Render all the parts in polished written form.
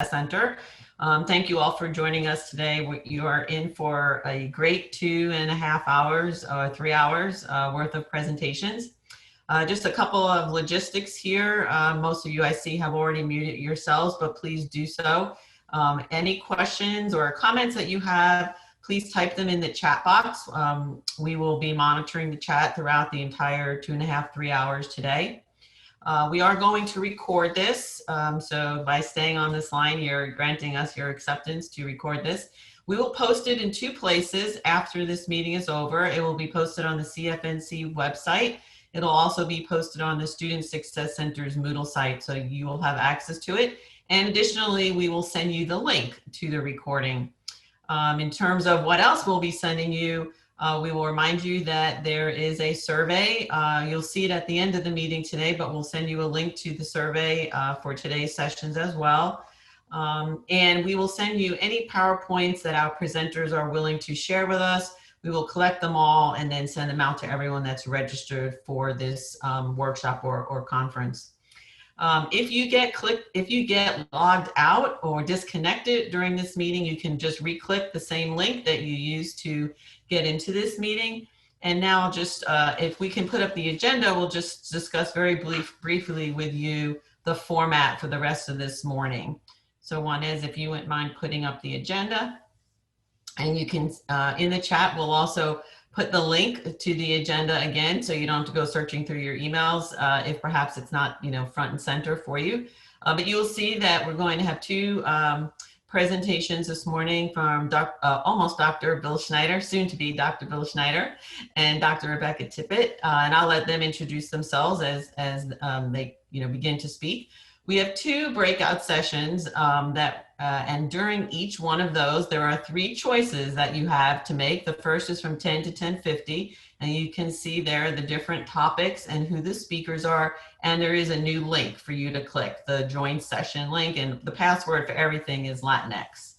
Center. Thank you all for joining us today. You are in for a great 2.5 hours, 3 hours worth of presentations. Just a couple of logistics here. Most of you I see have already muted yourselves, but please do so. Any questions or comments that you have, please type them in the chat box. We will be monitoring the chat throughout the entire 2.5, 3 hours today. We are going to record this, so by staying on this line, you're granting us your acceptance to record this. We will post it in 2 places after this meeting is over. It will be posted on the CFNC website. It'll also be posted on the Student Success Center's Moodle site, so you will have access to it. And additionally, we will send you the link to the recording. In terms of what else we'll be sending you, we will remind you that there is a survey. You'll see it at the end of the meeting today, but we'll send you a link to the survey for today's sessions as well. And we will send you any PowerPoints that our presenters are willing to share with us. We will collect them all and then send them out to everyone that's registered for this workshop or conference. If you get logged out or disconnected during this meeting, you can just re-click the same link that you used to get into this meeting. And now just, if we can put up the agenda, we'll just discuss very briefly with you the format for the rest of this morning. So one is, if you wouldn't mind putting up the agenda, and you can, in the chat, we'll also put the link to the agenda again, so you don't have to go searching through your emails if perhaps it's not, front and center for you. But you'll see that we're going to have 2 presentations this morning from almost Dr. Bill Schneider, soon to be Dr. Bill Schneider, and Dr. Rebecca Tippett, and I'll let them introduce themselves as they begin to speak. We have 2 breakout sessions and during each one of those, there are 3 choices that you have to make. The first is from 10 to 10:50, and you can see there the different topics and who the speakers are. And there is a new link for you to click, the join session link, and the password for everything is Latinx.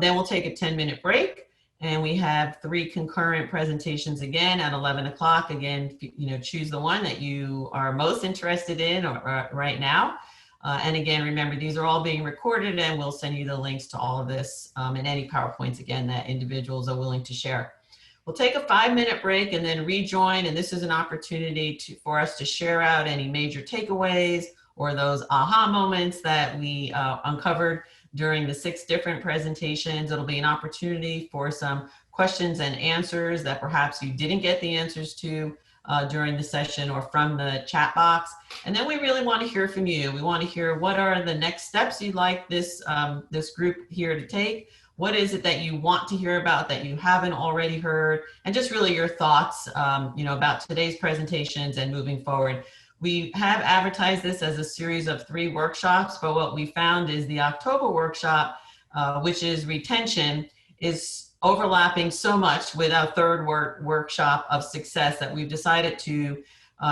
Then we'll take a 10-minute break, and we have 3 concurrent presentations again at 11 o'clock. Again, choose the one that you are most interested in right now. And again, remember, these are all being recorded, and we'll send you the links to all of this and any PowerPoints, again, that individuals are willing to share. We'll take a 5-minute break and then rejoin, and this is an opportunity for us to share out any major takeaways or those aha moments that we uncovered during the 6 different presentations. It'll be an opportunity for some questions and answers that perhaps you didn't get the answers to during the session or from the chat box. And then we really want to hear from you. We want to hear what are the next steps you'd like this group here to take. What is it that you want to hear about that you haven't already heard? And just really your thoughts about today's presentations and moving forward. We have advertised this as a series of 3 workshops, but what we found is the October workshop, which is retention, is overlapping so much with our 3rd workshop of success that we've decided to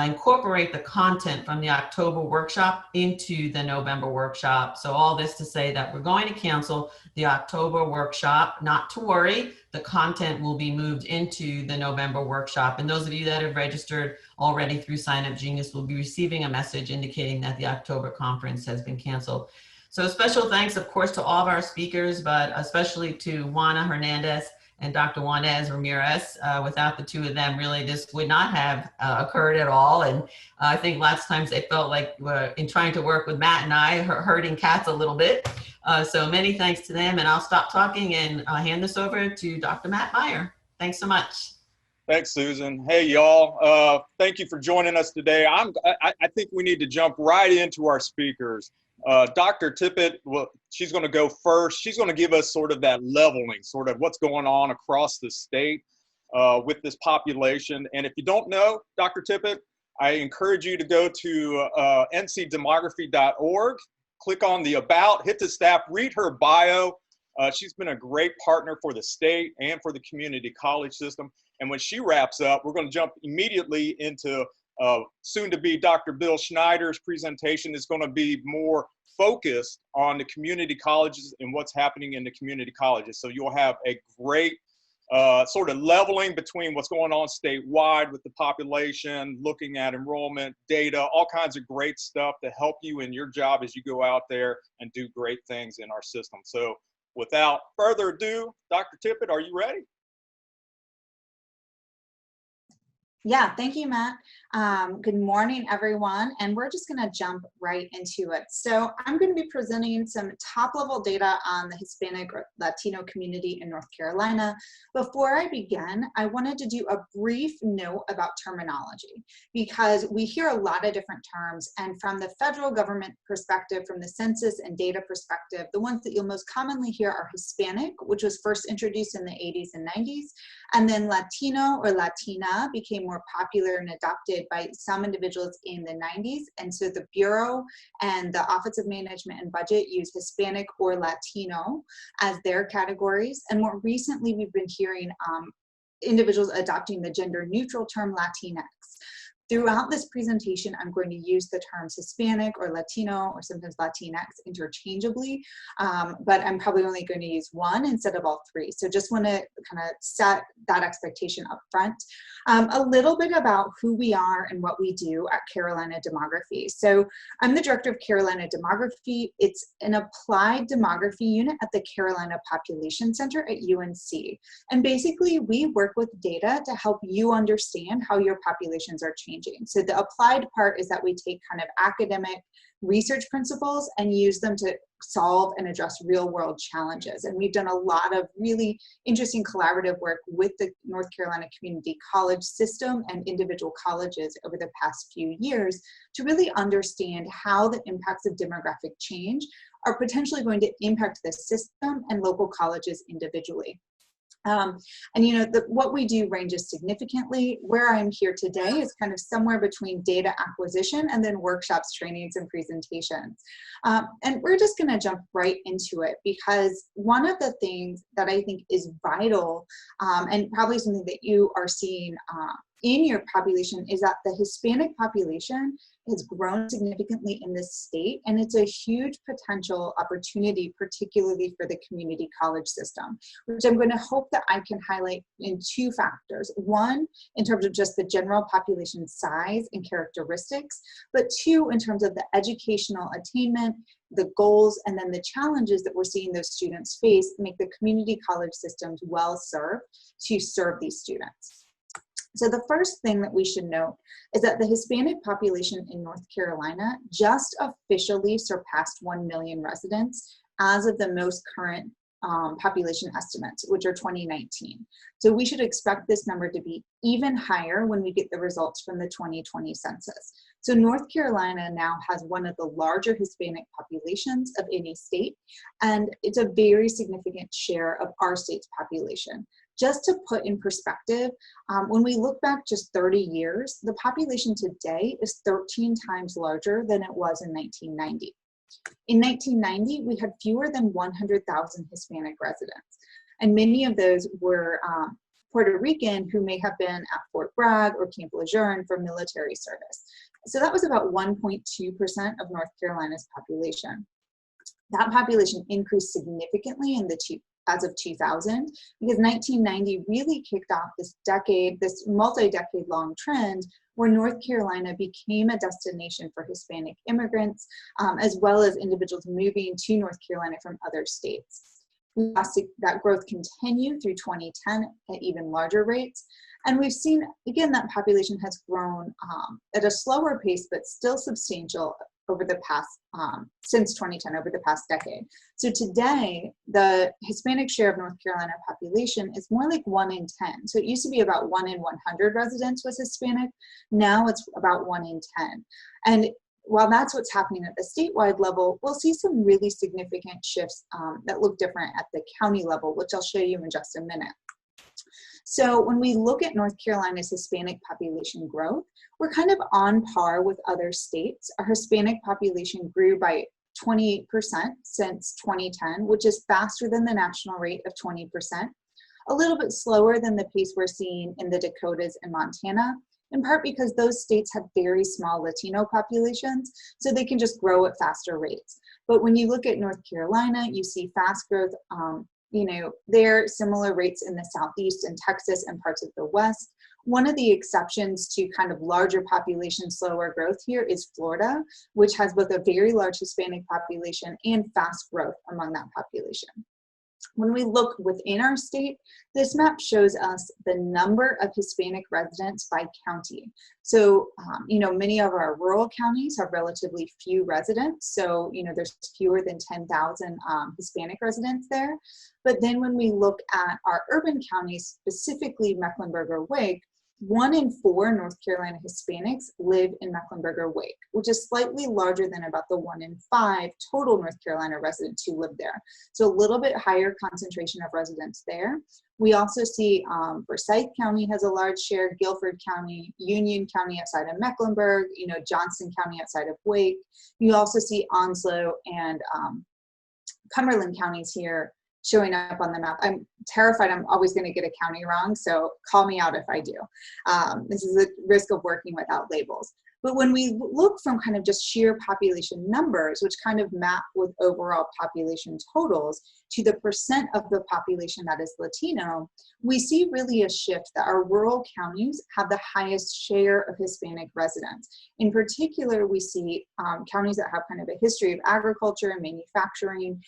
incorporate the content from the October workshop into the November workshop. So all this to say that we're going to cancel the October workshop. Not to worry, the content will be moved into the November workshop. And those of you that have registered already through Sign Up Genius will be receiving a message indicating that the October conference has been canceled. So special thanks, of course, to all of our speakers, but especially to Juana Hernandez and Dr. Juanez Ramirez. Without the 2 of them, really, this would not have occurred at all. And I think lots of times they felt like in trying to work with Matt and I, herding cats a little bit. So many thanks to them, and I'll stop talking and hand this over to Dr. Matt Meyer. Thanks so much. Thanks, Susan. Hey, y'all. Thank you for joining us today. I think we need to jump right into our speakers. Dr. Tippett, she's going to go first. She's going to give us sort of that leveling, sort of what's going on across the state with this population. And if you don't know Dr. Tippett, I encourage you to go to ncdemography.org, click on the About, hit the staff, read her bio. She's been a great partner for the state and for the community college system. And when she wraps up, we're going to jump immediately into soon to be Dr. Bill Schneider's presentation. Is going to be more focused on the community colleges and what's happening in the community colleges. So you'll have a great sort of leveling between what's going on statewide with the population, looking at enrollment, data, all kinds of great stuff to help you in your job as you go out there and do great things in our system. So without further ado, Dr. Tippett, are you ready? Yeah, thank you, Matt. Good morning, everyone. And we're just going to jump right into it. So I'm going to be presenting some top-level data on the Hispanic or Latino community in North Carolina. Before I begin, I wanted to do a brief note about terminology, because we hear a lot of different terms. And from the federal government perspective, from the census and data perspective, the ones that you'll most commonly hear are Hispanic, which was first introduced in the 80s and 90s. And then Latino or Latina became more popular and adopted by some individuals in the 90s. And so the Bureau and the Office of Management and Budget use Hispanic or Latino as their categories. And more recently, we've been hearing individuals adopting the gender neutral term Latinx. Throughout this presentation, I'm going to use the terms Hispanic or Latino or sometimes Latinx interchangeably, but I'm probably only going to use one instead of all three. So just want to kind of set that expectation up front. A little bit about who we are and what we do at Carolina Demography. So I'm the director of Carolina Demography. It's an applied demography unit at the Carolina Population Center at UNC. And basically, we work with data to help you understand how your populations are changing. So the applied part is that we take kind of academic research principles and use them to solve and address real world challenges. And we've done a lot of really interesting collaborative work with the North Carolina Community College system and individual colleges over the past few years to really understand how the impacts of demographic change are potentially going to impact the system and local colleges individually. And you know, what we do ranges significantly. Where I'm here today is kind of somewhere between data acquisition and then workshops, trainings, and presentations. And we're just going to jump right into it, because one of the things that I think is vital and probably something that you are seeing in your population is that the Hispanic population has grown significantly in this state, and it's a huge potential opportunity, particularly for the community college system, which I'm going to hope that I can highlight in two factors. One, in terms of just the general population size and characteristics, but two, in terms of the educational attainment, the goals, and then the challenges that we're seeing those students face make the community college systems well served to serve these students. So the first thing that we should note is that the Hispanic population in North Carolina just officially surpassed 1 million residents as of the most current population estimates, which are 2019. So we should expect this number to be even higher when we get the results from the 2020 census. So North Carolina now has one of the larger Hispanic populations of any state, and it's a very significant share of our state's population. Just to put in perspective, when we look back just 30 years, the population today is 13 times larger than it was in 1990. In 1990, we had fewer than 100,000 Hispanic residents, and many of those were Puerto Rican who may have been at Fort Bragg or Camp Lejeune for military service. So that was about 1.2% of North Carolina's population. That population increased significantly in as of 2000, because 1990 really kicked off this multi-decade long trend where North Carolina became a destination for Hispanic immigrants, as well as individuals moving to North Carolina from other states. We saw that growth continue through 2010 at even larger rates. And we've seen, again, that population has grown at a slower pace, but still substantial over the past, since 2010, over the past decade. So today, the Hispanic share of North Carolina population is more like 1 in 10. So it used to be about 1 in 100 residents was Hispanic. Now it's about 1 in 10. And while that's what's happening at the statewide level, we'll see some really significant shifts that look different at the county level, which I'll show you in just a minute. So when we look at North Carolina's Hispanic population growth, we're kind of on par with other states. Our Hispanic population grew by 28% since 2010, which is faster than the national rate of 20%, a little bit slower than the pace we're seeing in the Dakotas and Montana, in part because those states have very small Latino populations, so they can just grow at faster rates. But when you look at North Carolina, you see fast growth there are similar rates in the Southeast and Texas and parts of the West. One of the exceptions to kind of larger population, slower growth here is Florida, which has both a very large Hispanic population and fast growth among that population. When we look within our state, this map shows us the number of Hispanic residents by county. So, many of our rural counties have relatively few residents. So, there's fewer than 10,000 Hispanic residents there. But then when we look at our urban counties, specifically Mecklenburg-Wake, 1 in 4 North Carolina Hispanics live in Mecklenburg-Wake, which is slightly larger than about the 1 in 5 total North Carolina residents who live there. So a little bit higher concentration of residents there. We also see Forsyth County has a large share, Guilford County, Union County outside of Mecklenburg, Johnston County outside of Wake. You also see Onslow and Cumberland counties here showing up on the map. I'm terrified I'm always going to get a county wrong, so call me out if I do. This is a risk of working without labels. But when we look from kind of just sheer population numbers, which kind of map with overall population totals, to the percent of the population that is Latino, we see really a shift that our rural counties have the highest share of Hispanic residents. In particular, we see counties that have kind of a history of agriculture and manufacturing,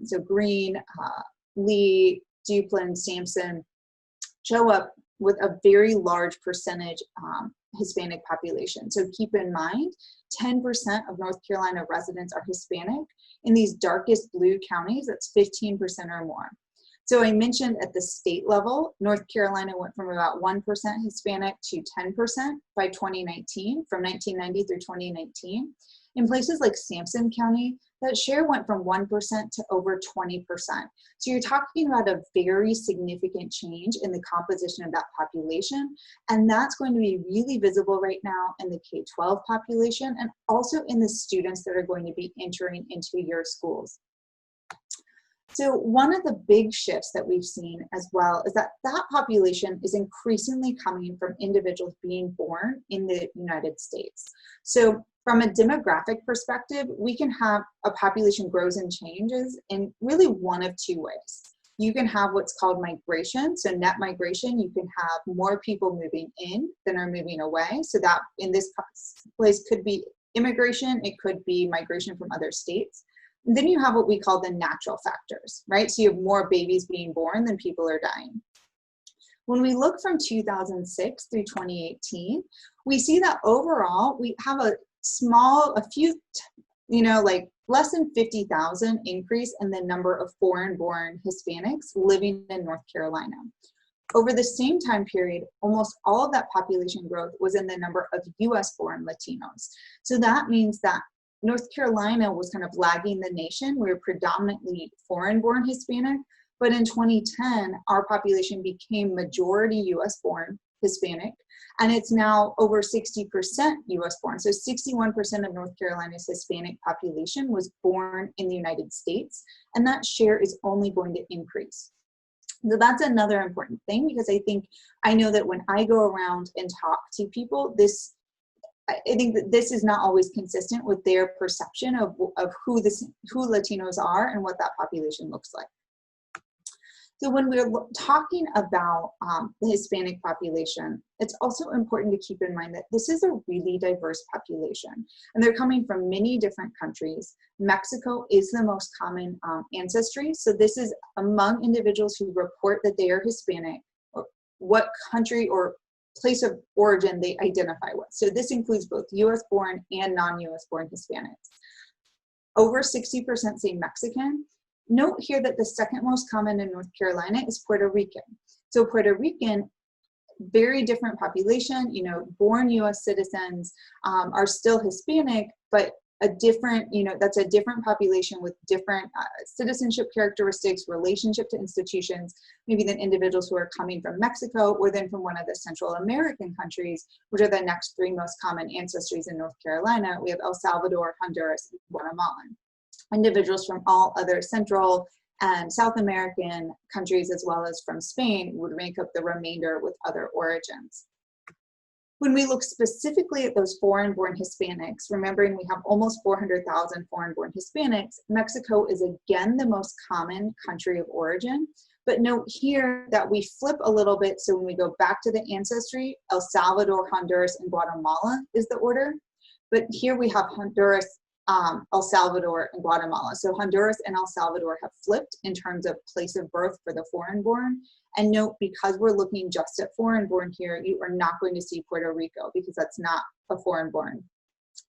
so Greene, Lee, Duplin, Sampson, show up with a very large percentage Hispanic population. So keep in mind, 10% of North Carolina residents are Hispanic. In these darkest blue counties, that's 15% or more. So I mentioned at the state level, North Carolina went from about 1% Hispanic to 10% by 2019, from 1990 through 2019. In places like Sampson County, that share went from 1% to over 20%. So you're talking about a very significant change in the composition of that population. And that's going to be really visible right now in the K-12 population and also in the students that are going to be entering into your schools. So one of the big shifts that we've seen as well is that that population is increasingly coming from individuals being born in the United States. So from a demographic perspective, we can have a population grows and changes in really one of two ways. You can have what's called migration. So net migration, you can have more people moving in than are moving away. So that in this place could be immigration, it could be migration from other states. And then you have what we call the natural factors, right? So you have more babies being born than people are dying. When we look from 2006 through 2018, we see that overall we have a few, like less than 50,000 increase in the number of foreign-born Hispanics living in North Carolina. Over the same time period, almost all of that population growth was in the number of US-born Latinos. So that means that North Carolina was kind of lagging the nation. We were predominantly foreign-born Hispanic, but in 2010, our population became majority US-born Hispanic, and it's now over 60% US-born. So 61% of North Carolina's Hispanic population was born in the United States, and that share is only going to increase. So that's another important thing, because I know that when I go around and talk to people, I think that this is not always consistent with their perception of who Latinos are and what that population looks like. So when we're talking about the Hispanic population, it's also important to keep in mind that this is a really diverse population, and they're coming from many different countries. Mexico is the most common ancestry. So this is among individuals who report that they are Hispanic, or what country or place of origin they identify with. So this includes both US-born and non-US-born Hispanics. Over 60% say Mexican. Note here that the second most common in North Carolina is Puerto Rican. So Puerto Rican, very different population, born US citizens are still Hispanic, but a different, that's a different population with different citizenship characteristics, relationship to institutions, maybe than individuals who are coming from Mexico or then from one of the Central American countries, which are the next 3 most common ancestries in North Carolina. We have El Salvador, Honduras, and Guatemala. Individuals from all other Central and South American countries, as well as from Spain, would make up the remainder with other origins. When we look specifically at those foreign-born Hispanics, remembering we have almost 400,000 foreign-born Hispanics, Mexico is again the most common country of origin. But note here that we flip a little bit, so when we go back to the ancestry, El Salvador, Honduras, and Guatemala is the order. But here we have Honduras, El Salvador, and Guatemala. So Honduras and El Salvador have flipped in terms of place of birth for the foreign-born. And note, because we're looking just at foreign-born here, you are not going to see Puerto Rico because that's not a foreign-born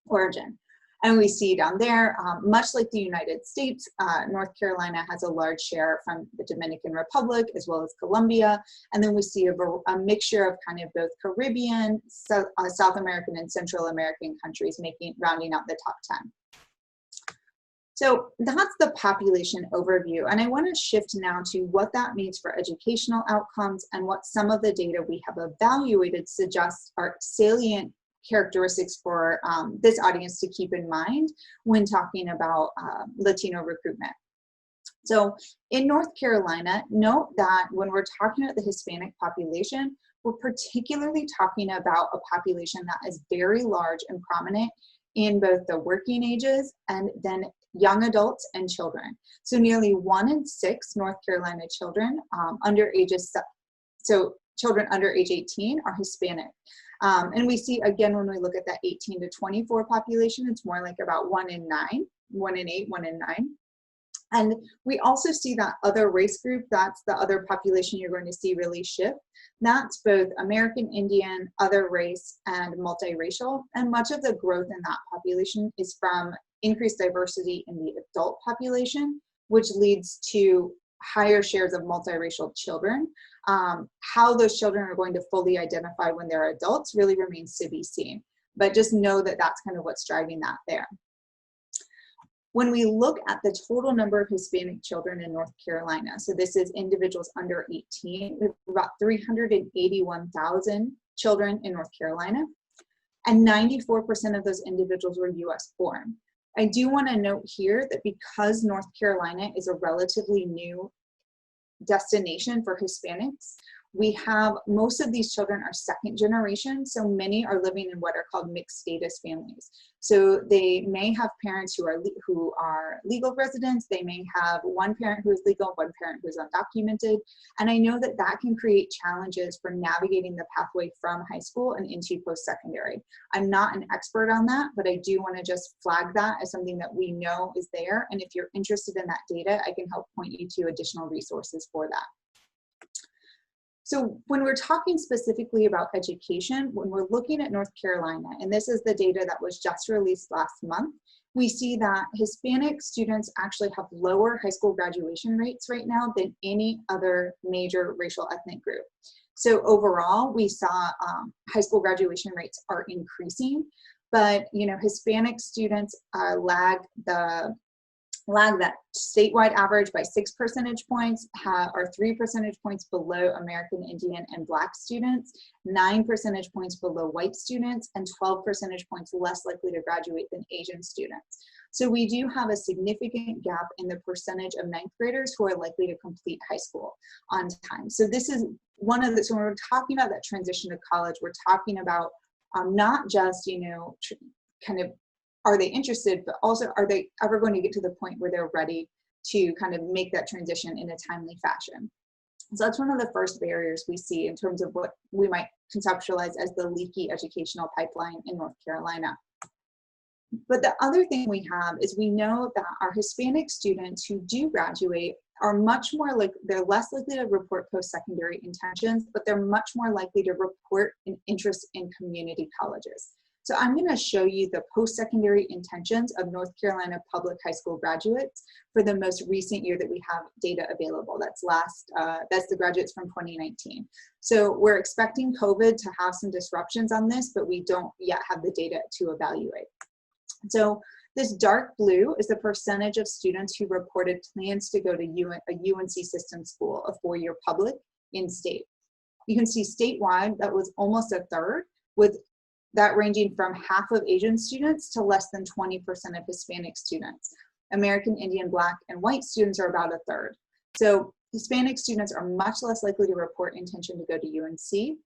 origin. And we see down there, much like the United States, North Carolina has a large share from the Dominican Republic as well as Colombia. And then we see a mixture of kind of both Caribbean, South American, and Central American countries rounding out the top 10. So that's the population overview. And I want to shift now to what that means for educational outcomes and what some of the data we have evaluated suggests are salient characteristics for this audience to keep in mind when talking about Latino recruitment. So in North Carolina, note that when we're talking about the Hispanic population, we're particularly talking about a population that is very large and prominent in both the working ages and then young adults and children. So nearly 1 in 6 North Carolina children children under age 18 are Hispanic. And we see, again, when we look at that 18 to 24 population, it's more like about 1 in 9, 1 in 8, 1 in 9. And we also see that other race group, that's the other population you're going to see really shift. That's both American Indian, other race, and multiracial. And much of the growth in that population is from increased diversity in the adult population, which leads to higher shares of multiracial children. How those children are going to fully identify when they're adults really remains to be seen. But just know that that's kind of what's driving that there. When we look at the total number of Hispanic children in North Carolina, so this is individuals under 18, we have about 381,000 children in North Carolina, and 94% of those individuals were US born. I do want to note here that because North Carolina is a relatively new destination for Hispanics, we have most of these children are second generation, so many are living in what are called mixed status families. So they may have parents who are legal residents, they may have one parent who is legal, one parent who is undocumented, and I know that that can create challenges for navigating the pathway from high school and into post-secondary. I'm not an expert on that, but I do want to just flag that as something that we know is there, and if you're interested in that data, I can help point you to additional resources for that. So when we're talking specifically about education, when we're looking at North Carolina, and this is the data that was just released last month, we see that Hispanic students actually have lower high school graduation rates right now than any other major racial ethnic group. So overall, we saw high school graduation rates are increasing, but Hispanic students lag that statewide average by 6 percentage points, are 3 percentage points below American Indian and Black students, 9 percentage points below white students, and 12 percentage points less likely to graduate than Asian students. So we do have a significant gap in the percentage of 9th graders who are likely to complete high school on time. So this is one of the, so when we're talking about that transition to college, we're talking about not just, kind of, are they interested, but also are they ever going to get to the point where they're ready to kind of make that transition in a timely fashion? So that's one of the first barriers we see in terms of what we might conceptualize as the leaky educational pipeline in North Carolina. But the other thing we have is we know that our Hispanic students who do graduate are much more they're less likely to report post-secondary intentions, but they're much more likely to report an interest in community colleges. So I'm going to show you the post-secondary intentions of North Carolina public high school graduates for the most recent year that we have data available. That's the graduates from 2019. So we're expecting COVID to have some disruptions on this, but we don't yet have the data to evaluate. So this dark blue is the percentage of students who reported plans to go to a UNC system school, a 4-year public in state. You can see statewide that was almost a third, with that ranging from half of Asian students to less than 20% of Hispanic students. American Indian, Black, and white students are about a third. So Hispanic students are much less likely to report intention to go to UNC.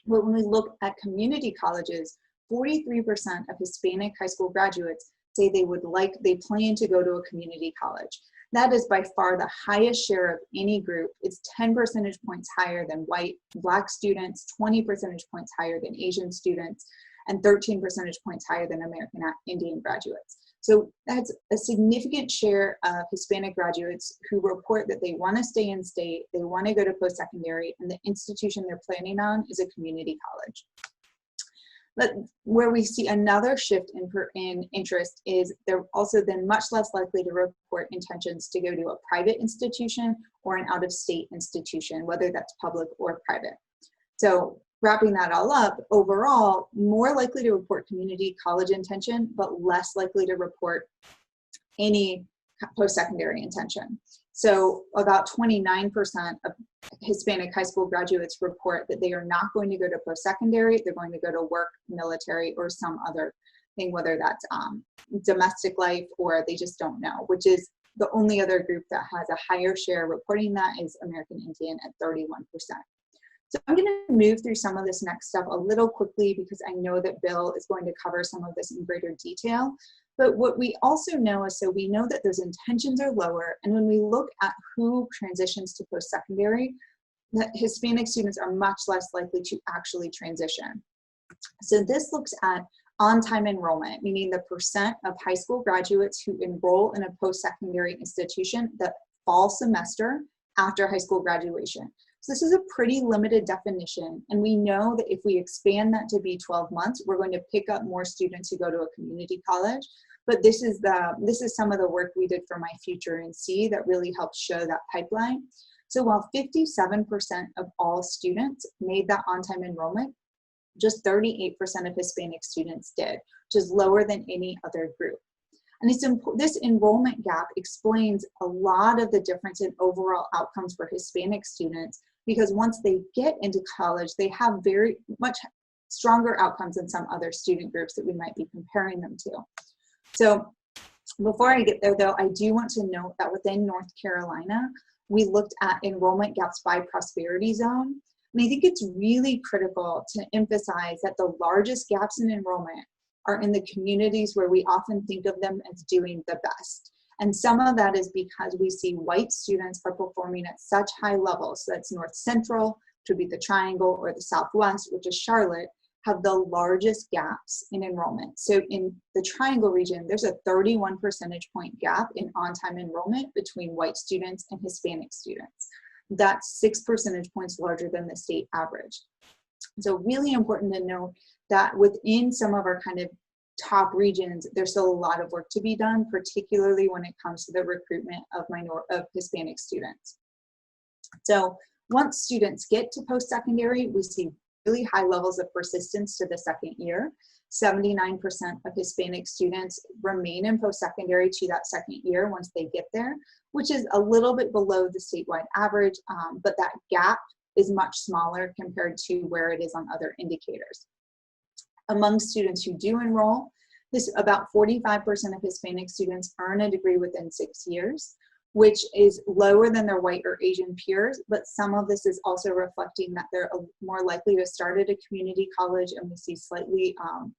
But when we look at community colleges, 43% of Hispanic high school graduates say they plan to go to a community college. That is by far the highest share of any group. It's 10 percentage points higher than white, Black students, 20 percentage points higher than Asian students, and 13 percentage points higher than American Indian graduates. So that's a significant share of Hispanic graduates who report that they want to stay in state, they want to go to post-secondary, and the institution they're planning on is a community college. But where we see another shift in interest is they're also then much less likely to report intentions to go to a private institution or an out-of-state institution, whether that's public or private. So wrapping that all up, overall, more likely to report community college intention, but less likely to report any post-secondary intention. So about 29% of Hispanic high school graduates report that they are not going to go to post-secondary, they're going to go to work, military, or some other thing, whether that's domestic life or they just don't know, which is the only other group that has a higher share reporting that is American Indian at 31%. So I'm going to move through some of this next stuff a little quickly because I know that Bill is going to cover some of this in greater detail. But what we also know is, so we know that those intentions are lower, and when we look at who transitions to post-secondary, that Hispanic students are much less likely to actually transition. So this looks at on-time enrollment, meaning the percent of high school graduates who enroll in a post-secondary institution the fall semester after high school graduation. So this is a pretty limited definition, and we know that if we expand that to be 12 months, we're going to pick up more students who go to a community college. But this is some of the work we did for My Future NC that really helps show that pipeline. So while 57% of all students made that on-time enrollment, just 38% of Hispanic students did, which is lower than any other group. And this enrollment gap explains a lot of the difference in overall outcomes for Hispanic students, because once they get into college, they have very much stronger outcomes than some other student groups that we might be comparing them to. So before I get there, though, I do want to note that within North Carolina, we looked at enrollment gaps by prosperity zone. And I think it's really critical to emphasize that the largest gaps in enrollment are in the communities where we often think of them as doing the best. And some of that is because we see white students are performing at such high levels. So that's North Central, which would be the Triangle, or the Southwest, which is Charlotte, have the largest gaps in enrollment. So in the Triangle region, there's a 31 percentage point gap in on-time enrollment between white students and Hispanic students. That's 6 percentage points larger than the state average. So really important to note that within some of our kind of top regions, there's still a lot of work to be done, particularly when it comes to the recruitment of Hispanic students. So once students get to post-secondary, we see really high levels of persistence to the second year. 79% of Hispanic students remain in post-secondary to that second year once they get there, which is a little bit below the statewide average, but that gap is much smaller compared to where it is on other indicators. Among students who do enroll, about 45% of Hispanic students earn a degree within 6 years, which is lower than their white or Asian peers, but some of this is also reflecting that they're more likely to start at a community college, and we see slightly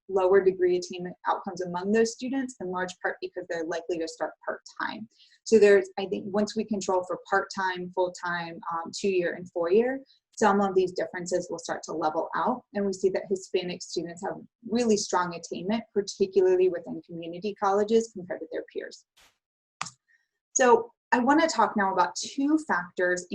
lower degree attainment outcomes among those students, in large part because they're likely to start part-time. So there's, I think, once we control for part-time, full-time, 2-year, and 4-year, some of these differences will start to level out, and we see that Hispanic students have really strong attainment, particularly within community colleges compared to their peers. So I want to talk now about 2 factors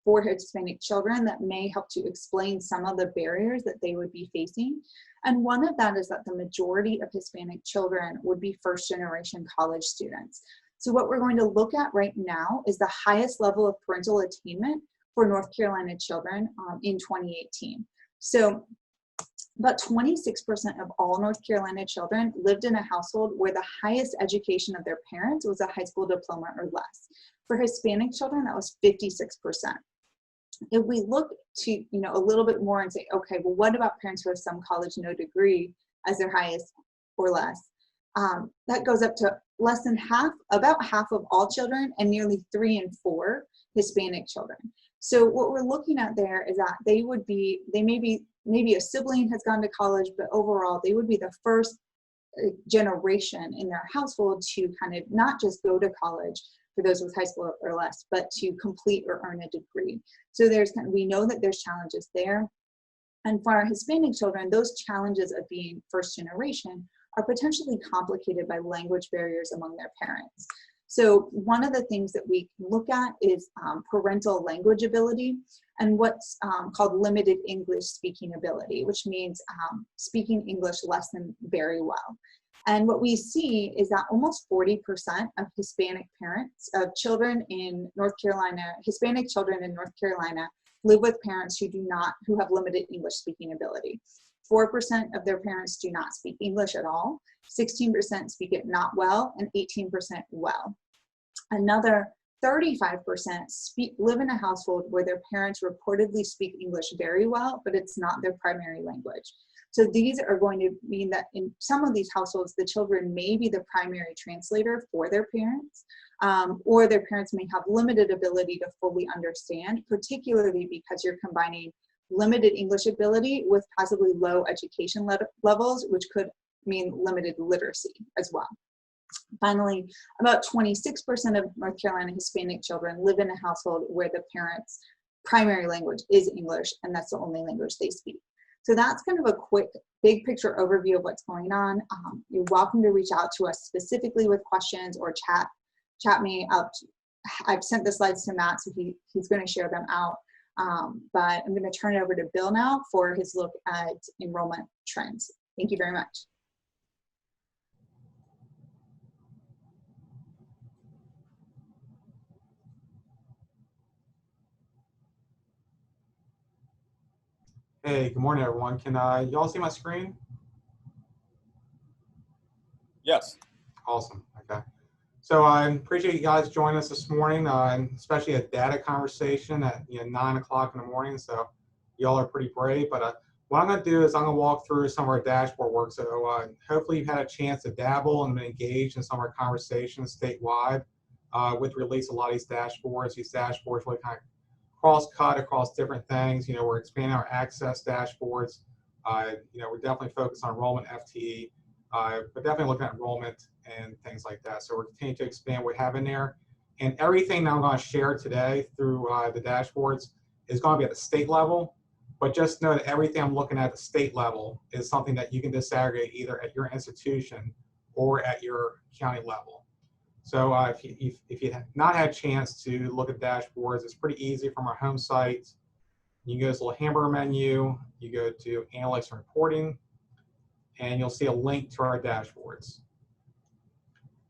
for Hispanic children that may help to explain some of the barriers that they would be facing. And one of that is that the majority of Hispanic children would be first-generation college students. So what we're going to look at right now is the highest level of parental attainment for North Carolina children in 2018. So about 26% of all North Carolina children lived in a household where the highest education of their parents was a high school diploma or less. For Hispanic children, that was 56%. If we look to a little bit more and say, okay, well, what about parents who have some college, no degree as their highest or less? That goes up to less than half, about half of all children, and nearly 3 in 4 Hispanic children. So what we're looking at there is that they may be, maybe a sibling has gone to college, but overall they would be the first generation in their household to kind of not just go to college for those with high school or less, but to complete or earn a degree. So we know that there's challenges there. And for our Hispanic children, those challenges of being first generation are potentially complicated by language barriers among their parents. So one of the things that we look at is parental language ability and what's called limited English speaking ability, which means speaking English less than very well. And what we see is that almost 40% of Hispanic parents, of children in North Carolina, Hispanic children in North Carolina, live with parents who have limited English speaking ability. 4% of their parents do not speak English at all, 16% speak it not well, and 18% well. Another 35% live in a household where their parents reportedly speak English very well, but it's not their primary language. So these are going to mean that in some of these households, the children may be the primary translator for their parents, or their parents may have limited ability to fully understand, particularly because you're combining limited English ability with possibly low education levels, which could mean limited literacy as well. Finally, about 26% of North Carolina Hispanic children live in a household where the parents' primary language is English, and that's the only language they speak. So that's kind of a quick, big picture overview of what's going on. You're welcome to reach out to us specifically with questions or chat me out. I've sent the slides to Matt, so he's going to share them out. But I'm going to turn it over to Bill now for his look at enrollment trends. Thank you very much. Hey, good morning, everyone. Can you all see my screen? Yes. Awesome. Okay. So I appreciate you guys joining us this morning, especially a data conversation at 9 o'clock in the morning. So y'all are pretty brave. But what I'm going to do is I'm going to walk through some of our dashboard work. So hopefully you've had a chance to dabble and engage in some of our conversations statewide with release a lot of these dashboards. These dashboards really kind of cross-cut across different things. We're expanding our access dashboards. We're definitely focused on enrollment FTE, but definitely looking at enrollment and things like that. So we're continuing to expand what we have in there. And everything that I'm going to share today through the dashboards is going to be at the state level. But just know that everything I'm looking at the state level is something that you can disaggregate either at your institution or at your county level. So if you have not had a chance to look at dashboards, it's pretty easy from our home site. You go to this little hamburger menu, you go to Analytics and Reporting, and you'll see a link to our dashboards.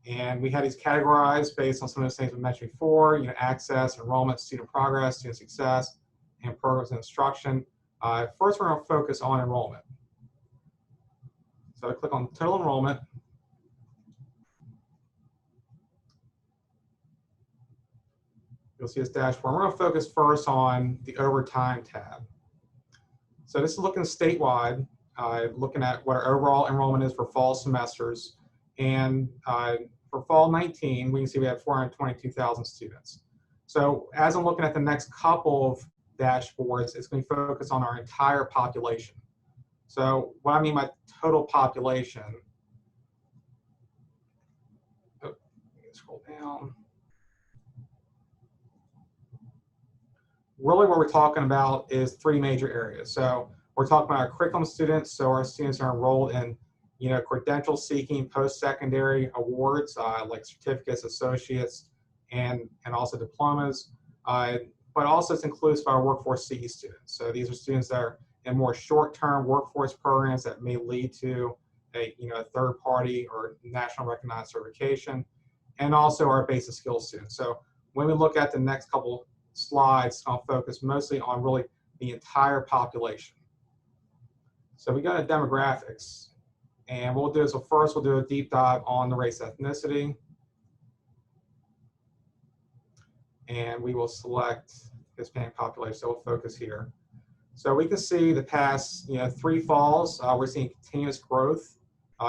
And we have these categorized based on some of those things we mentioned before, access, enrollment, student progress, student success, and programs and instruction. First, we're going to focus on enrollment. So I click on total enrollment. You'll see this dashboard. We're going to focus first on the overtime tab. So this is looking statewide, looking at what our overall enrollment is for fall semesters. And for fall 19, we can see we have 422,000 students. So as I'm looking at the next couple of dashboards, it's going to focus on our entire population. So what I mean by total population, scroll down. Really what we're talking about is three major areas. So we're talking about our curriculum students. So our students are enrolled in, credential seeking post-secondary awards like certificates, associates, and also diplomas. But also it's inclusive of our workforce CE students. So these are students that are in more short-term workforce programs that may lead to a third-party or national recognized certification, and also our basic skills students. So when we look at the next couple slides, I'll focus mostly on really the entire population. So we go to demographics, and what we'll do is first we'll do a deep dive on the race ethnicity, and we will select Hispanic population. So we'll focus here. So we can see the past 3 falls, we're seeing continuous growth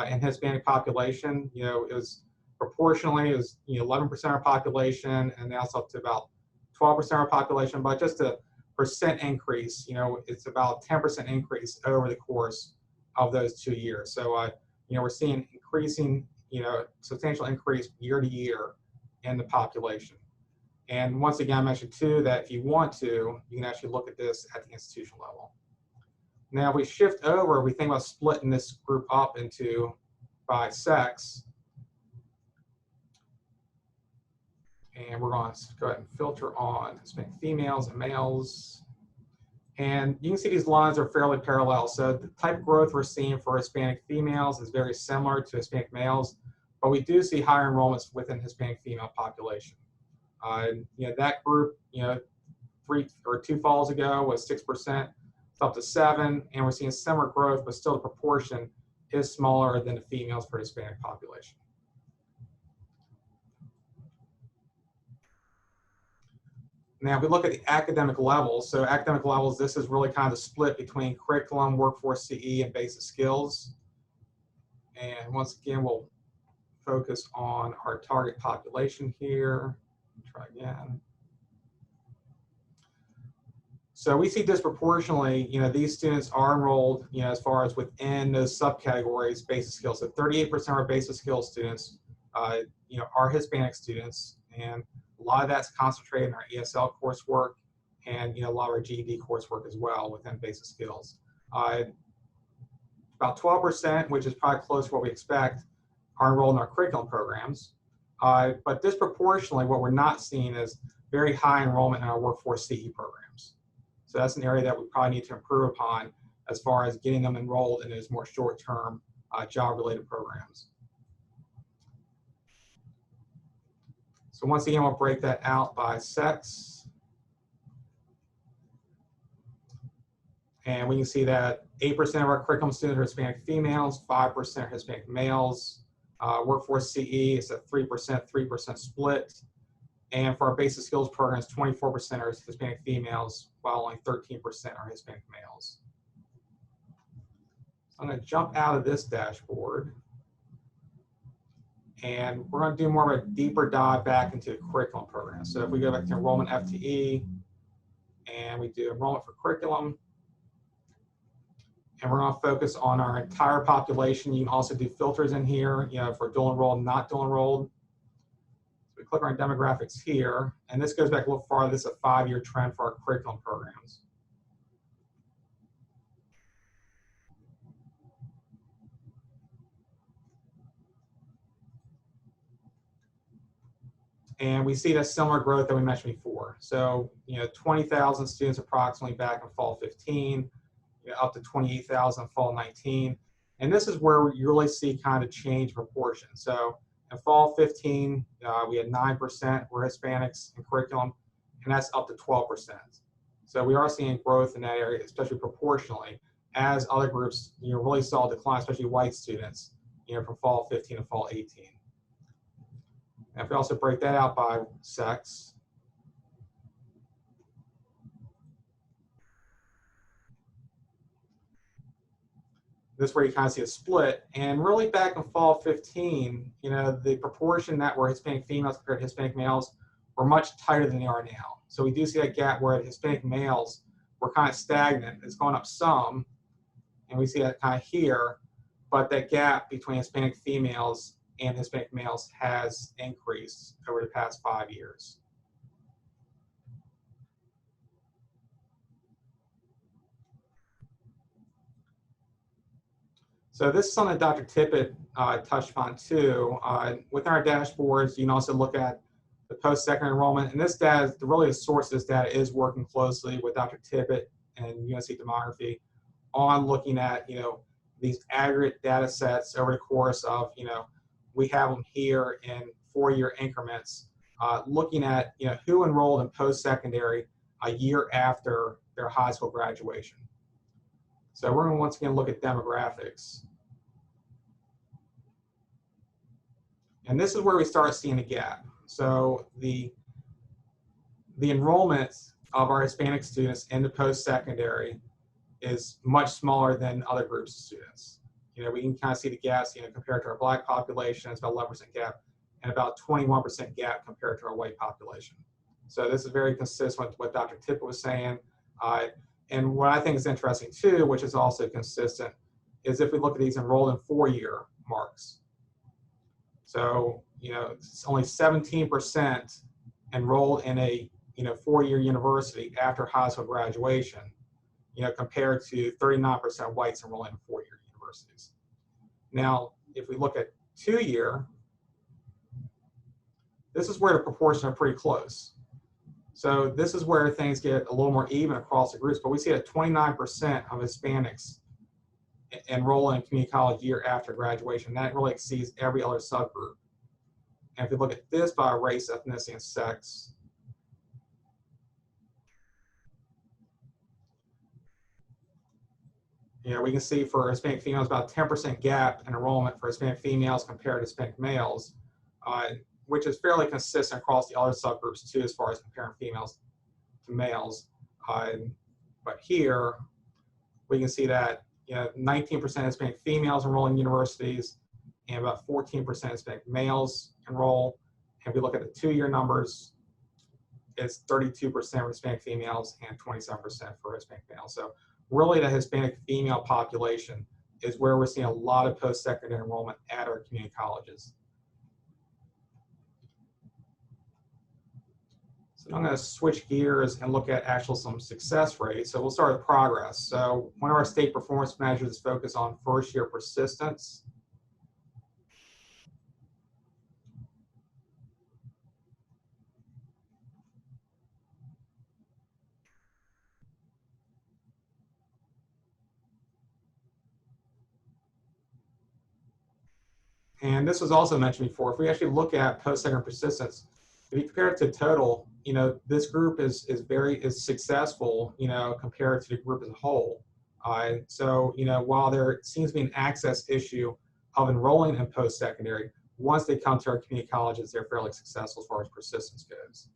in Hispanic population. It was proportionally, it was 11% of our population, and now it's up to about 12% of our population, but just a percent increase, it's about 10% increase over the course of those 2 years. So, we're seeing increasing, substantial increase year to year in the population. And once again, I mentioned too that if you want to, you can actually look at this at the institutional level. Now, if we shift over, we think about splitting this group up into by sex. And we're going to go ahead and filter on Hispanic females and males. And you can see these lines are fairly parallel. So the type of growth we're seeing for Hispanic females is very similar to Hispanic males, but we do see higher enrollments within Hispanic female population. That group, 3 or 2 falls ago was 6%. It's up to 7%, and we're seeing similar growth, but still the proportion is smaller than the females for Hispanic population. Now, if we look at the academic levels, so academic levels, this is really kind of the split between curriculum, workforce CE, and basic skills. And once again, we'll focus on our target population here. Try again. So we see disproportionately, these students are enrolled, as far as within those subcategories, basic skills. So 38% of our basic skills students, are Hispanic students, and a lot of that's concentrated in our ESL coursework and, a lot of our GED coursework as well within basic skills. About 12%, which is probably close to what we expect, are enrolled in our curriculum programs. But disproportionately, what we're not seeing is very high enrollment in our workforce CE programs. So that's an area that we probably need to improve upon as far as getting them enrolled in those more short-term job-related programs. So once again, we'll break that out by sex. And we can see that 8% of our curriculum students are Hispanic females, 5% are Hispanic males. Workforce CE is a 3% split. And for our basic skills programs, 24% are Hispanic females, while only 13% are Hispanic males. So I'm going to jump out of this dashboard. And we're going to do more of a deeper dive back into the curriculum program. So if we go back to enrollment FTE, and we do enrollment for curriculum, and we're going to focus on our entire population. You can also do filters in here, for dual enrolled, not dual enrolled. So we click on our demographics here, and this goes back a little farther. This is a 5-year trend for our curriculum programs. And we see that similar growth that we mentioned before. So, 20,000 students approximately back in fall 15, up to 28,000 in fall 19. And this is where you really see kind of change proportion. So in fall 15, we had 9% were Hispanics in curriculum, and that's up to 12%. So we are seeing growth in that area, especially proportionally, as other groups, really saw a decline, especially white students, from fall 15 to fall 18. And if we also break that out by sex, this is where you kind of see a split. And really back in fall 15, the proportion that were Hispanic females compared to Hispanic males were much tighter than they are now. So we do see that gap where Hispanic males were kind of stagnant. It's gone up some, and we see that kind of here, but that gap between Hispanic females and Hispanic males has increased over the past 5 years. So this is something that Dr. Tippett touched upon too. With our dashboards, you can also look at the post-secondary enrollment. And this data, really the source of this data is working closely with Dr. Tippett and NC Demography on looking at, these aggregate data sets over the course of, we have them here in 4-year increments, looking at, who enrolled in post-secondary a year after their high school graduation. So we're going to once again look at demographics. And this is where we start seeing a gap. So the enrollment of our Hispanic students into post-secondary is much smaller than other groups of students. We can kind of see the gaps, compared to our Black population, it's about 11% gap, and about 21% gap compared to our white population. So this is very consistent with what Dr. Tippett was saying. And what I think is interesting too, which is also consistent, is if we look at these enrolled in 4-year marks. So, it's only 17% enrolled in a, 4-year university after high school graduation, compared to 39% whites enrolling in 4-year universities. Now, if we look at 2-year, this is where the proportions are pretty close. So this is where things get a little more even across the groups, but we see that 29% of Hispanics enroll in community college year after graduation. That really exceeds every other subgroup. And if we look at this by race, ethnicity, and sex, we can see for Hispanic females about a 10% gap in enrollment for Hispanic females compared to Hispanic males, which is fairly consistent across the other subgroups too, as far as comparing females to males. But here we can see that 19% Hispanic females enroll in universities, and about 14% Hispanic males enroll. And if we look at the 2-year numbers, it's 32% for Hispanic females and 27% for Hispanic males. So really the Hispanic female population is where we're seeing a lot of post-secondary enrollment at our community colleges. So I'm going to switch gears and look at some success rates. So we'll start with progress. So one of our state performance measures is focused on first-year persistence. And this was also mentioned before. If we actually look at post-secondary persistence, if you compare it to total, this group is successful, compared to the group as a whole. So, while there seems to be an access issue of enrolling in post-secondary, once they come to our community colleges, they're fairly successful as far as persistence goes.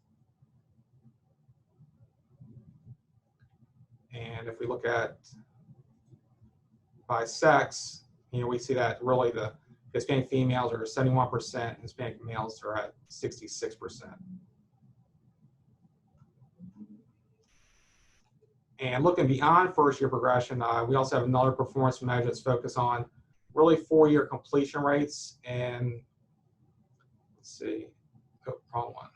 And if we look at by sex, we see that really the Hispanic females are 71%, Hispanic males are at 66%. And looking beyond first-year progression, we also have another performance measure that's focused on really 4-year completion rates. And let's see, wrong one.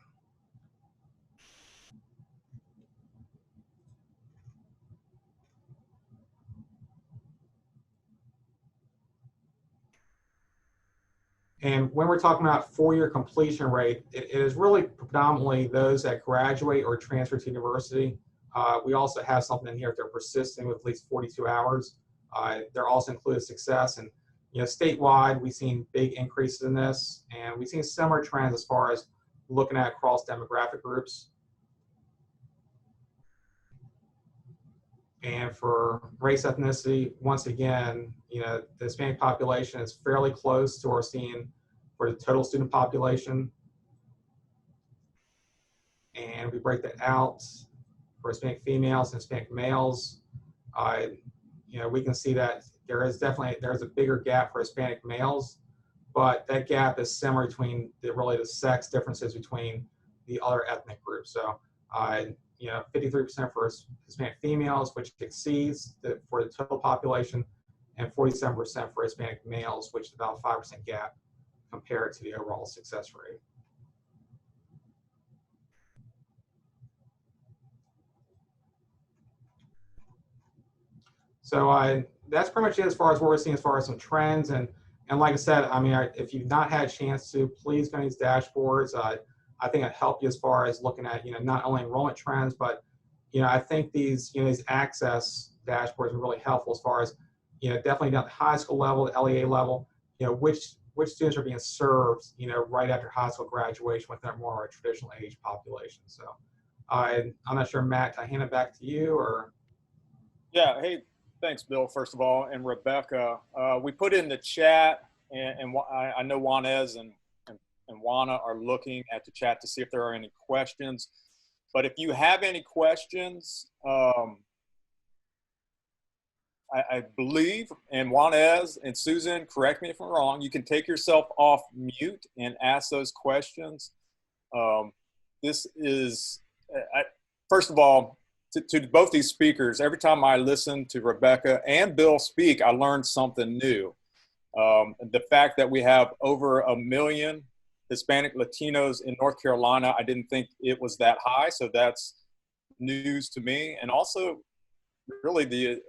And when we're talking about 4-year completion rate, it is really predominantly those that graduate or transfer to university. We also have something in here if they're persisting with at least 42 hours. They're also included success. And statewide, we've seen big increases in this, and we've seen similar trends as far as looking at across demographic groups. And for race ethnicity, once again, the Hispanic population is fairly close to what we're seeing for the total student population. And we break that out for Hispanic females and Hispanic males. We can see that there's a bigger gap for Hispanic males, but that gap is similar between the sex differences between the other ethnic groups. So 53% for Hispanic females, which exceeds for the total population, and 47% for Hispanic males, which is about a 5% gap compared to the overall success rate. So that's pretty much it as far as what we're seeing as far as some trends. And like I said, if you've not had a chance to, please go to these dashboards. I think it helped you as far as looking at, not only enrollment trends, but, I think these access dashboards are really helpful as far as, definitely down at the high school level, the LEA level, which students are being served, right after high school graduation within more of our traditional age population. So I'm not sure, Matt, can I hand it back to you or? Yeah, hey, thanks, Bill, first of all, and Rebecca. We put in the chat, and I know Juanez and Juana are looking at the chat to see if there are any questions. But if you have any questions, I believe, and Juanez and Susan, correct me if I'm wrong, you can take yourself off mute and ask those questions. This is first of all, to both these speakers, every time I listen to Rebecca and Bill speak, I learned something new. The fact that we have over 1 million Hispanic Latinos in North Carolina, I didn't think it was that high, so that's news to me. And also, really, the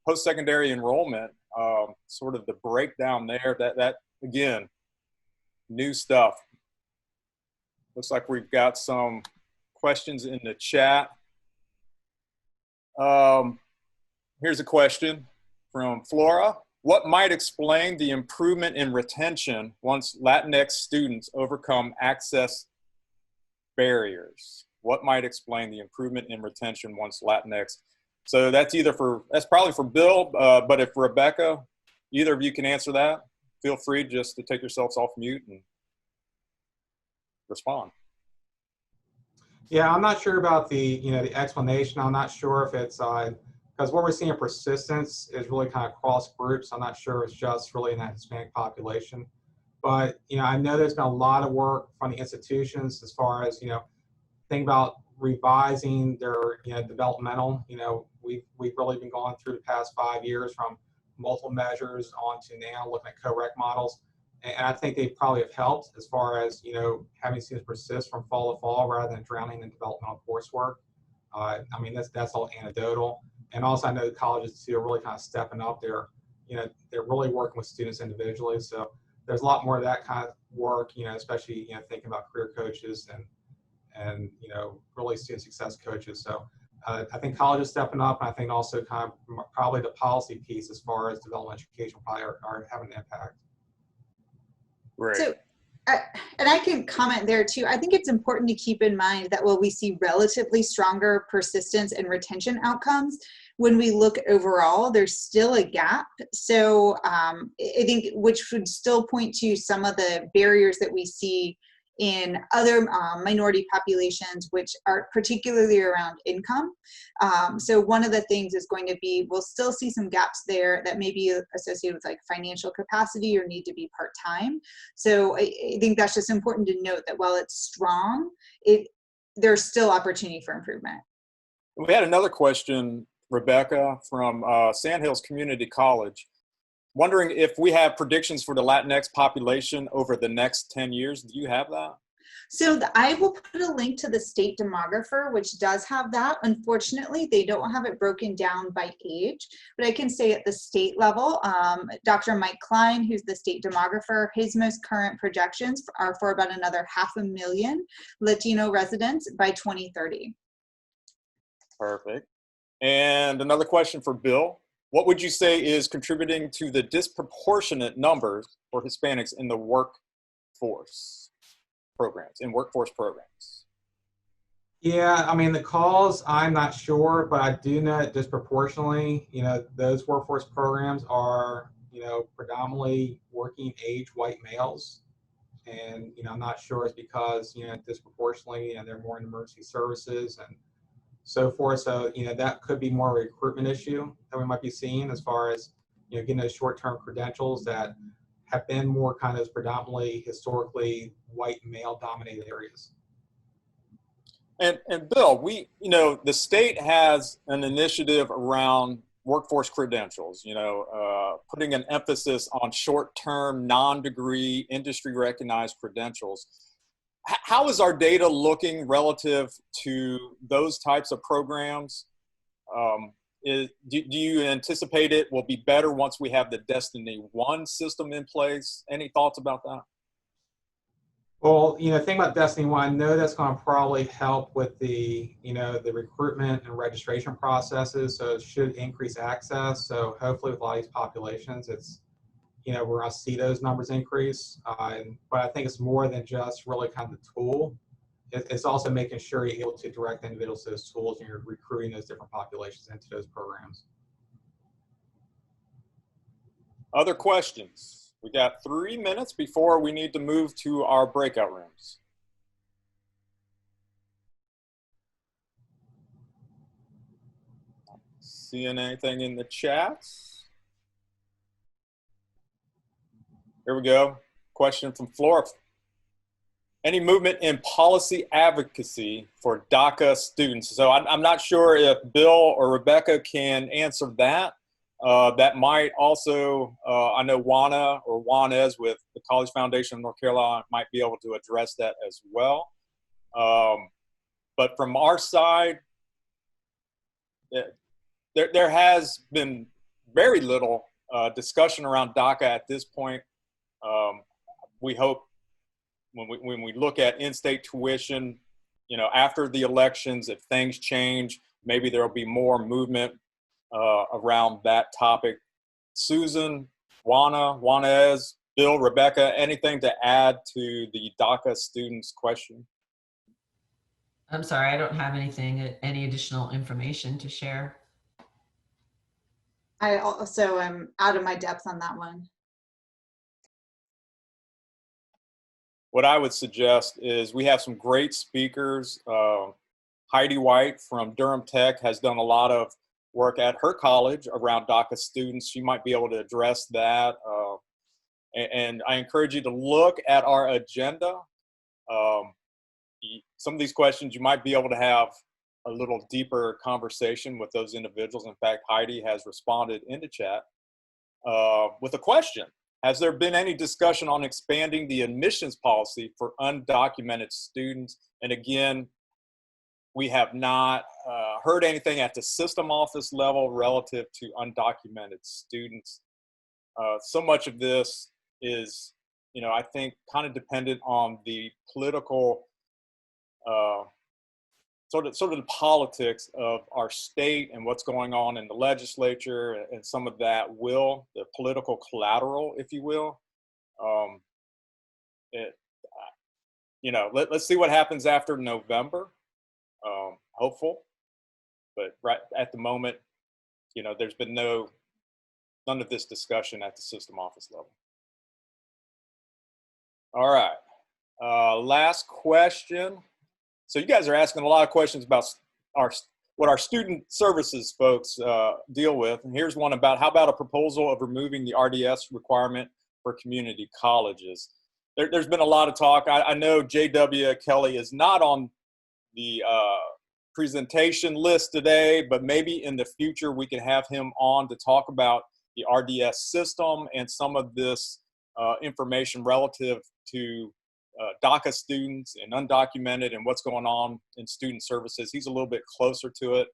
post-secondary enrollment, sort of the breakdown there, that again, new stuff. Looks like we've got some questions in the chat. Here's a question from Flora. What might explain the improvement in retention once Latinx students overcome access barriers? What might explain the improvement in retention once Latinx? So that's probably for Bill, but if Rebecca, either of you can answer that, feel free just to take yourselves off mute and respond. Yeah, I'm not sure about the explanation. I'm not sure if it's because what we're seeing persistence is really kind of cross groups. I'm not sure it's just really in that Hispanic population, but I know there's been a lot of work from the institutions as far as think about revising their developmental. We've really been going through the past 5 years from multiple measures on to now looking at co-rec models. And I think they probably have helped as far as, having students persist from fall to fall rather than drowning in developmental coursework. I mean, that's all anecdotal. And also I know the colleges too are really kind of stepping up there. They're really working with students individually. So there's a lot more of that kind of work, especially, thinking about career coaches and really student success coaches. So I think college is stepping up, and I think also kind of probably the policy piece as far as development education probably are having an impact. Right. So, and I can comment there too. I think it's important to keep in mind that while we see relatively stronger persistence and retention outcomes, when we look overall, there's still a gap. So I think which would still point to some of the barriers that we see in other minority populations, which are particularly around income. So one of the things is going to be, we'll still see some gaps there that may be associated with like financial capacity or need to be part-time. So I think that's just important to note that while it's strong, there's still opportunity for improvement. We had another question, Rebecca, from Sandhills Community College. Wondering if we have predictions for the Latinx population over the next 10 years. Do you have that? So I will put a link to the state demographer, which does have that. Unfortunately, they don't have it broken down by age, but I can say at the state level, Dr. Mike Klein, who's the state demographer, his most current projections are for about another 500,000 Latino residents by 2030. Perfect. And another question for Bill. What would you say is contributing to the disproportionate numbers for Hispanics in the workforce programs? Yeah, I mean, the cause, I'm not sure, but I do know that disproportionately, those workforce programs are, predominantly working age white males. And, I'm not sure it's because, disproportionately, they're more in emergency services and so forth. So, that could be more a recruitment issue that we might be seeing as far as, getting those short-term credentials that have been more kind of predominantly historically white male dominated areas. And Bill, the state has an initiative around workforce credentials, putting an emphasis on short-term, non-degree, industry-recognized credentials. How is our data looking relative to those types of programs? Do you anticipate it will be better once we have the Destiny 1 system in place? Any thoughts about that? Well, think about Destiny 1. I know that's going to probably help with the, the recruitment and registration processes. So it should increase access. So hopefully with a lot of these populations, it's, we're going to see those numbers increase. But I think it's more than just really kind of the tool. It's also making sure you're able to direct individuals to those tools and you're recruiting those different populations into those programs. Other questions? We got 3 minutes before we need to move to our breakout rooms. Seeing anything in the chats? Here we go. Question from Flora. Any movement in policy advocacy for DACA students? So I'm not sure if Bill or Rebecca can answer that. That might also, I know Juana or Juanez with the College Foundation of North Carolina might be able to address that as well. But from our side, there has been very little discussion around DACA at this point. We hope when we look at in-state tuition, you know, after the elections, if things change, maybe there'll be more movement around that topic. Susan, Juana, Juanez, Bill, Rebecca, anything to add to the DACA students question? I'm sorry, I don't have any additional information to share. I also am out of my depth on that one. What I would suggest is we have some great speakers. Heidi White from Durham Tech has done a lot of work at her college around DACA students. She might be able to address that. And I encourage you to look at our agenda. Some of these questions, you might be able to have a little deeper conversation with those individuals. In fact, Heidi has responded in the chat with a question. Has there been any discussion on expanding the admissions policy for undocumented students? And again, we have not heard anything at the system office level relative to undocumented students. So much of this is, you know, I think kind of dependent on the political, sort of the politics of our state and what's going on in the legislature, and some of that the political collateral, if you will. You know, let's see what happens after November. Hopeful, but right at the moment, you know, there's been none of this discussion at the system office level. All right, last question. So you guys are asking a lot of questions about what our student services folks deal with. And here's one about, how about a proposal of removing the RDS requirement for community colleges? There's been a lot of talk. I know J.W. Kelly is not on the presentation list today, but maybe in the future we can have him on to talk about the RDS system and some of this information relative to DACA students and undocumented and what's going on in student services. He's a little bit closer to it.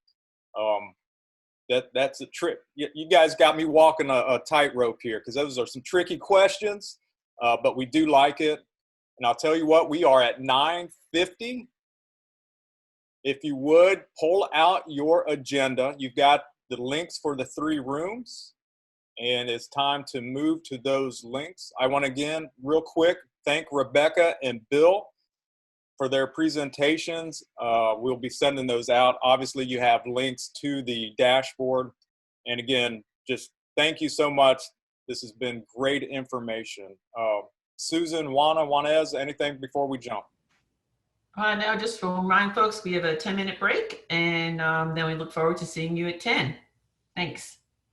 That's a trick. You guys got me walking a tightrope here, because those are some tricky questions, but we do like it. And I'll tell you what, we are at 9:50. If you would, pull out your agenda. You've got the links for the 3 rooms, and it's time to move to those links. I want to, again, real quick, thank Rebecca and Bill for their presentations. We'll be sending those out. Obviously, you have links to the dashboard. And again, just thank you so much. This has been great information. Susan, Juana, Juanez, anything before we jump? No, just to remind folks, we have a 10-minute break, and then we look forward to seeing you at 10. Thanks.